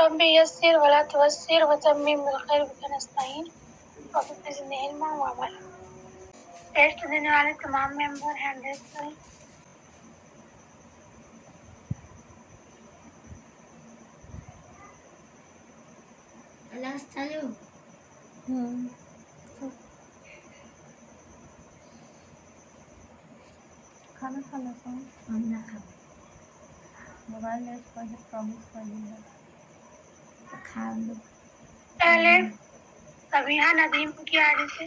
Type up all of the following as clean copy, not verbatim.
رب يسر ولا توسر وتمم بالخير بك نستعين وبزدنا علما وعملا. ٹیسٹ دینے والے تمام ممبر ہینڈ ریز کریں. کھانا کھانا سو موبائل ایس پر پرومس کر دیا کھا لو. پہلے سبیحہ ندیم کی آئی سے.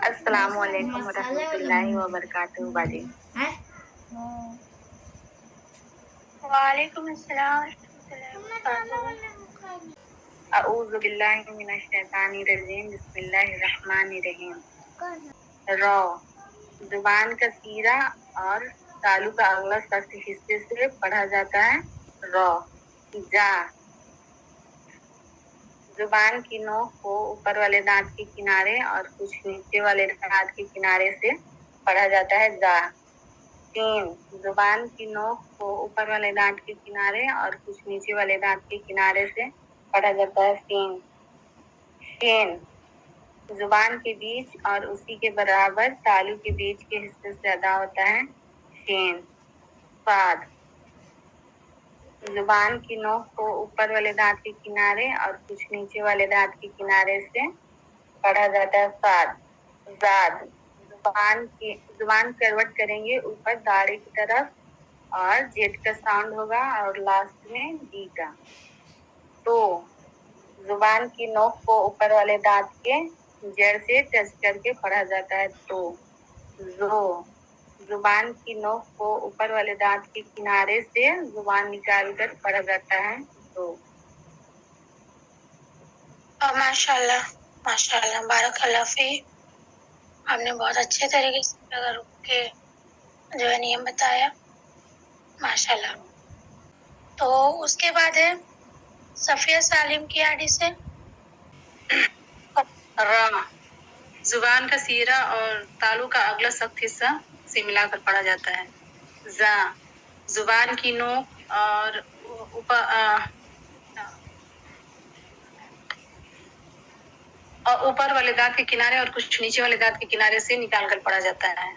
السلام علیکم ورحمۃ اللہ وبرکاتہ باجی. وعلیکم السلام ورحمۃ اللہ وبرکاتہ. اعوذ باللہ من الشیطان الرجیم بسم اللہ الرحمن الرحیم. رو زبان کا سیرہ اور تالو کا اگلا سخت حصے سے پڑھا جاتا ہے رو. جا زبان کی نوک کو اوپر والے دانت کے کنارے اور کچھ نیچے والے دانت کے کنارے سے پڑھا جاتا ہے زا. سین زبان کی نوک کو اوپر والے دانت کے کنارے اور کچھ نیچے والے دانت کے کنارے سے پڑھا جاتا ہے سین. شین زبان کے بیچ اور اسی کے برابر تالو کے بیچ کے حصے سے ادا ہوتا ہے شین. صاد زبان کی نوک کو اوپر والے دانت کے کنارے اور کچھ نیچے والے دانت کے کنارے سے پڑھا جاتا ہے صاد. زاد زبان کروٹ کریں گے اوپر داڑھی کی طرف اور جیٹ کا ساؤنڈ ہوگا اور لاسٹ میں ڈی کا. تو زبان کی نوک کو اوپر والے دانت کے جڑ سے ٹچ کر کے پڑھا جاتا ہے تو. زو زبان کی نوک کو اوپر والے دانت کے کنارے سے زبان نکال کر پڑھا جاتا ہے تو. ماشاء اللہ بارک اللہ فی. ہم نے بہت اچھے طریقے سے رک کے جو ہے نیم بتایا ماشاء اللہ. تو اس کے بعد ہے صفیہ سالم کی آڈی سے. را زبان کا سیرہ اور تالو کا اگلا سخت حصہ سے ملا کر پڑھا جاتا ہے. زا زبان کی نوک اور اوپر والے دانت کے کنارے اور کچھ نیچے والے دانت کے کنارے سے نکال کر پڑھا جاتا ہے.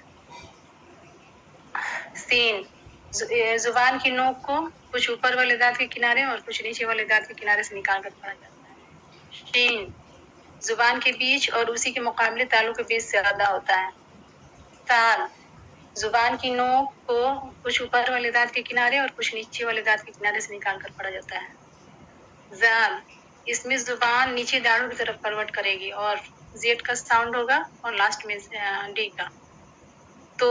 سین زبان کی نوک کو کچھ اوپر والے دانت کے کنارے اور کچھ نیچے والے دانت کے کنارے سے نکال کر پڑھا جاتا ہے. شین زبان کے بیچ اور اسی کے مقابلے تالو کے بیچ سے ادا ہوتا ہے. تال زبان کی نوک کو کچھ اوپر والے دانت کے کنارے اور کچھ نیچے والے دانت کے کنارے سے نکال کر پڑھا جاتا ہے. زال اس میں زبان نیچے داڑھوں کی طرف کروٹ کرے گی اور زیڈ کا ساؤنڈ ہوگا اور لاسٹ میں ڈی کا. تو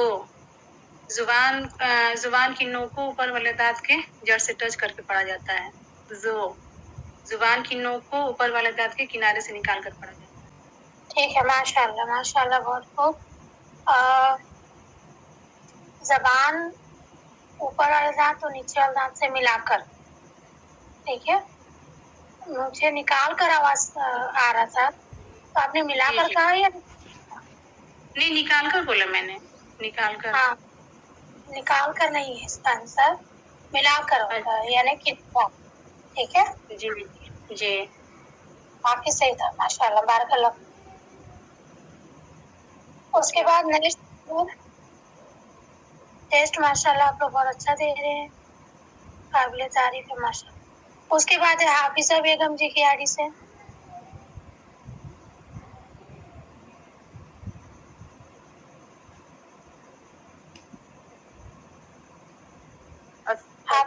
زبان کی نوک کو اوپر والے دانت کے جڑ سے ٹچ کر کے پڑھا جاتا ہے. زو زبان کی نوک کو اوپر والے دانت کے کنارے سے نکال کر پڑھا جاتا ہے. ٹھیک ہے ماشاء اللہ بہت خوب. زبان اوپر والے دانت اور نیچے والے دانت سے ملا کر. ٹھیک ہے مجھے نکال کر آواز آ رہا تھا تو آپ نے ملا کر کہا یا نہیں نکال کر بولا میں نے. نکال کر ہاں نکال کر نہیں ہے اس کا آنسر ملا کر ہوتا ہے یعنی کتنا. ٹھیک ہے جی جی باقی صحیح تھا ماشاء اللہ بارک اللہ. اس کے بعد نیکسٹ ٹیسٹ ماشاء اللہ آپ لوگ بہت اچھا دے رہے ہیں قابل تعریف ہے ماشاء اللہ. اس کے بعد ہے حافظہ بیگم جی کی آڑی سے.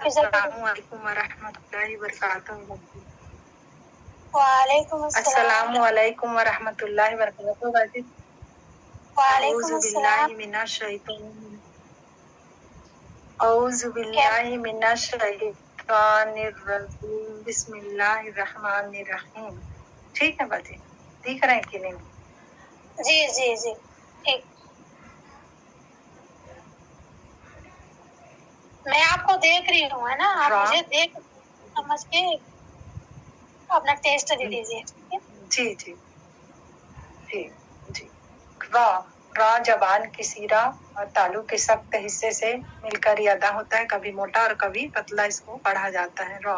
السلام علیکم ورحمۃ اللہ وبرکاتہ. وعلیکم السلام علیکم ورحمۃ اللہ وبرکاتہ. وعلیکم السلام. اعوذ باللہ من الشیطان الرجیم بسم اللہ الرحمن الرحیم. ٹھیک ہے باجی دیکھ رہے ہیں کہ نہیں؟ جی ٹھیک. میں آپ کو دیکھ رہی ہوں ہے نا آپ مجھے دیکھ سمجھ کے اپنا ٹیسٹ دے دیجیے. جی جی جی جی. را زبان کی سیرہ اور تالو کے سخت حصے سے مل کر یہ ادا ہوتا ہے. کبھی موٹا اور کبھی پتلا اس کو پڑھا جاتا ہے. را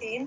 3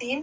3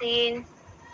3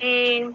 3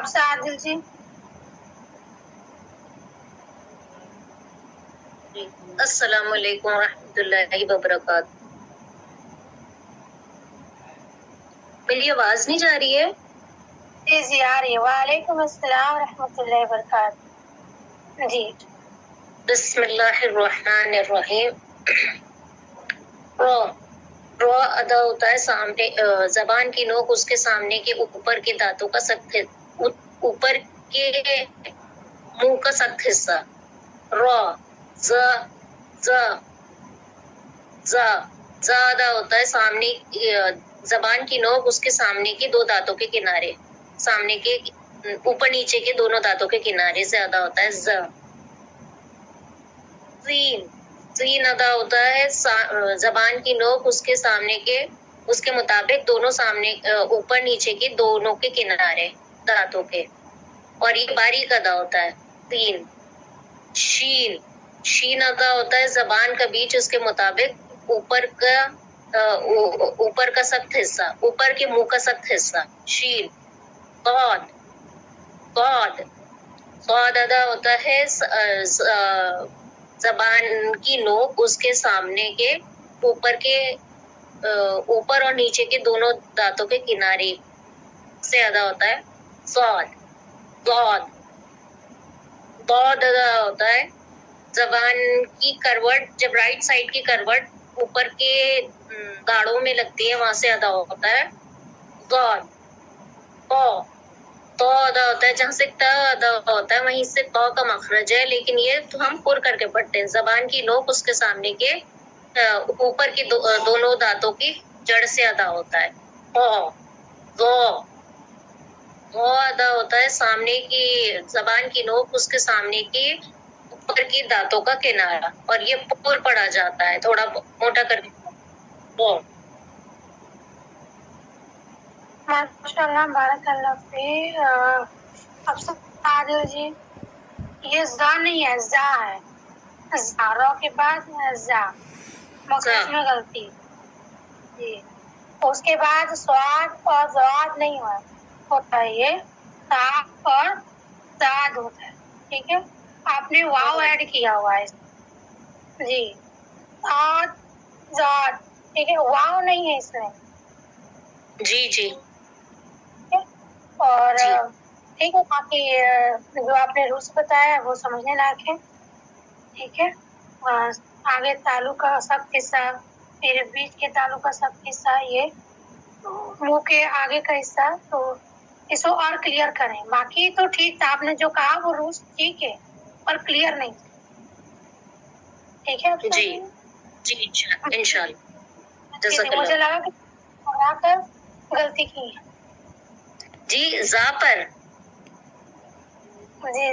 حفصہ عادل جی. السلام علیکم ورحمۃ اللہ وبرکاتہ. میری آواز نہیں جا رہی ہے؟ جی جی آ رہی ہے. وعلیکم السلام ورحمۃ اللہ وبرکاتہ. جی بسم اللہ الرحمن الرحیم. رو ادا ہوتا ہے سامنے زبان کی نوک اس کے سامنے کے اوپر کے دانتوں کا سخت اوپر کے منہ کا سخت حصہ. رو ز ز ز ز ادا ہوتا ہے سامنے زبان کی نوک اس کے سامنے کے دو دانتوں کے کنارے سامنے کے اوپر نیچے کے دونوں دانتوں کے کنارے سے ادا ہوتا ہے. ز سین سین ادا ہوتا ہے زبان کی نوک اس کے سامنے کے اس کے مطابق دونوں سامنے اوپر نیچے کے دونوں کے کنارے دانتوں کے اور یہ باریک ادا ہوتا ہے. تین شین شین ادا ہوتا ہے زبان کا بیچ اس کے مطابق اوپر کا سخت حصہ اوپر کے منہ کا سخت حصہ. شین قاد قاد قاد ادا ہوتا ہے زبان کی نوک اس کے سامنے کے اوپر اور نیچے کے دونوں دانتوں کے کنارے سے ادا ہوتا ہے. صاد ضاد ضاد ادا ہوتا ہے زبان کی کروٹ جب رائٹ سائڈ کی کروٹ اوپر کے گاڑوں میں لگتی ہے وہاں سے ادا ہوتا ہے. ضاد تو ادا ہوتا ہے جہاں سے ت ادا ہوتا ہے وہیں سے تو کا مخرج ہے لیکن یہ ہم پر کر کے پڑھتے ہیں. زبان کی نوک اس کے سامنے کے اوپر کے دونوں دانتوں کی جڑ سے ادا ہوتا ہے. وہ ادا ہوتا ہے سامنے کی زبان کی نوک اس کے سامنے کی اوپر کی دانتوں کا کنارہ اور یہ پر پڑا جاتا ہے تھوڑا موٹا کر کے. ماشاء اللہ بارک اللہ فی. حفصہ عادل جی یہ زا نہیں ہے زا ہے. زا رو کے بعد زا مخرج میں غلطی. جی اس کے بعد سواد اور زواد نہیں ہوتا ہے یہ صاف اور زاد ہوتا ہے. ٹھیک ہے آپ نے واو ایڈ کیا ہوا ہے. جی صاد زاد ٹھیک ہے واو نہیں ہے اس میں. جی جی اور جی ٹھیک ہے باقی جو آپ نے رولس بتایا وہ سمجھنے لائق ہے. ٹھیک ہے آگے تالو کا سخت حصہ پھر بیچ کے تالو کا سخت حصہ یہ منہ کے آگے کا حصہ تو اس کو اور کلیئر کریں. باقی تو ٹھیک تھا آپ نے جو کہا وہ رولس ٹھیک ہے اور کلیئر نہیں. ٹھیک ہے جی جی انشاءاللہ. مجھے لگا کہ گھبرا کر غلطی کی ہے. جی زا پر جی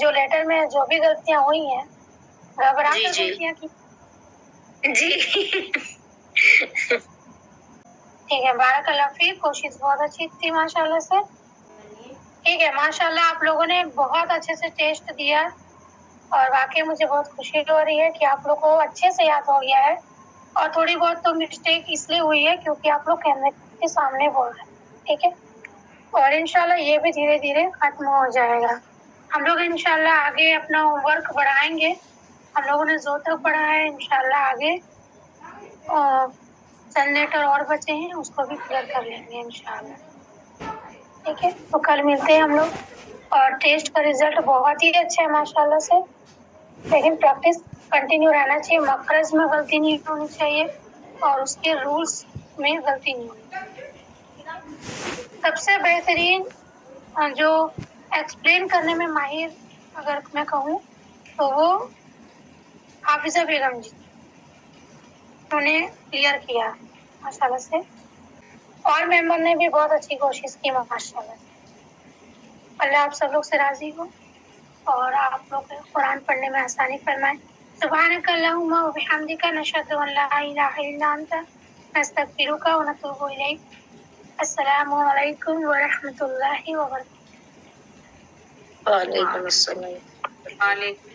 جو لیٹر میں جو بھی غلطیاں ہوئی ہیں گھبرا جی کر جی غلطیاں کی. جی ٹھیک ہے بارک اللہ فیک. کوشش بہت اچھی تھی ماشاء اللہ سے. ٹھیک ہے ماشاء اللہ آپ لوگوں نے بہت اچھے سے ٹیسٹ دیا اور واقعی مجھے بہت خوشی ہو رہی ہے کہ آپ لوگ کو اچھے سے یاد ہو گیا ہے. اور تھوڑی بہت تو مسٹیک اس لیے ہوئی ہے کیونکہ آپ لوگ کیمرے کے سامنے بول رہے ہیں. ٹھیک ہے اور انشاءاللہ یہ بھی دھیرے دھیرے ختم ہو جائے گا. ہم لوگ انشاءاللہ آگے اپنا ہوم ورک بڑھائیں گے. ہم لوگوں نے زو تک پڑھا ہے انشاءاللہ آگے چند لیٹر اور بچے ہیں اس کو بھی کلیئر کر لیں گے انشاءاللہ. ٹھیک ہے تو کل ملتے ہیں ہم لوگ. اور ٹیسٹ کا رزلٹ بہت ہی اچھا ہے ماشاءاللہ سے لیکن پریکٹس کنٹینیو رہنا چاہیے. مخرج میں غلطی نہیں ہونی چاہیے اور اس کے رولس میں غلطی نہیں ہونی چاہیے. سب سے بہترین جو ایکسپلین کرنے میں ماہر اگر میں کہوں تو وہ حافظہ بیگم جی انہوں نے کلیئر کیا ماشاءاللہ سے اور ممبر نے بھی بہت اچھی کوشش کی ماشاءاللہ سے. اللہ آپ سب لوگ سے راضی ہو اور آپ لوگ قرآن پڑھنے میں آسانی فرمائے. سبحانک اللہم و بحمدک نشہد ان لا الہ الا انت نستغفرک و نتوب الیک. السلام علیکم ورحمۃ اللہ وبرکاتہ. وعلیکم السلام. وعلیکم